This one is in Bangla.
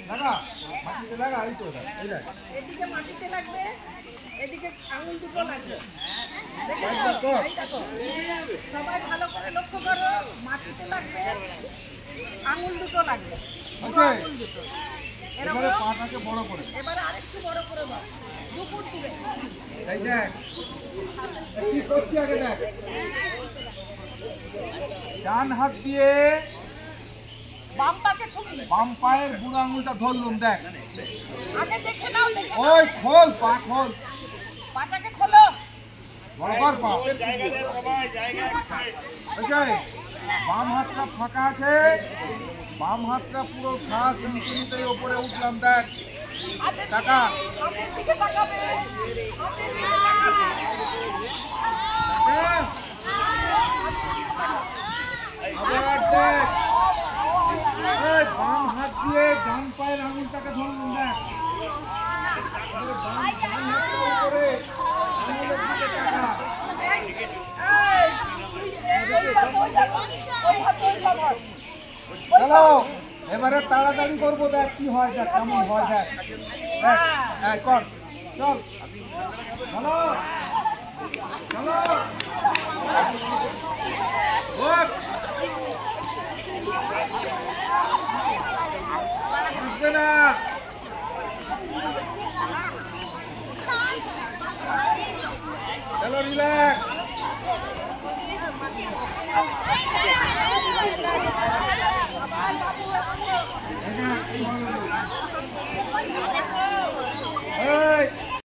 লাগা মাটিতে লাগা এই তো এই দেখ এদিকে মাটিতে লাগবে এদিকে আঙুল দুটো লাগবে সবাই ভালো করে লক্ষ্য করো মাটিতে লাগবে আঙুল দুটো লাগবে আঙুল দুটো এবারে পাটাকে বড় করে এবারে আরেকটু বড় করে দাও দুপুর দিবে এই দেখ কি করছি আগে দেখ ডান হাত দিয়ে বাম পাকে ছুঁলে বাম পায়ের বুড়ো আঙুলটা ধরলুম দেখ আগে দেখে নাও ওই খোল পা খোল পাটাকে খোলো বড় কর পা বাম হাতটা ফাঁকা আছে বাম হাতটা পুরো শ্বাস নিতে নিতে উপরে উঠলাম দেখ টাকা সামনের দিকে তাকাবে আবার দেখ বাম হাত দিয়ে ডান পায়ের আঙুলটাকে ধরলাম দেখ ডান হাতটা উপরে আঙুলের দিকে টাকা চলো এবারে তাড়াতাড়ি করবো দেখ কি হয় দেখ কেমন হয় দেখ দেখ কর চল চলো চলো আসবে না চলো রিল্যাক্স এই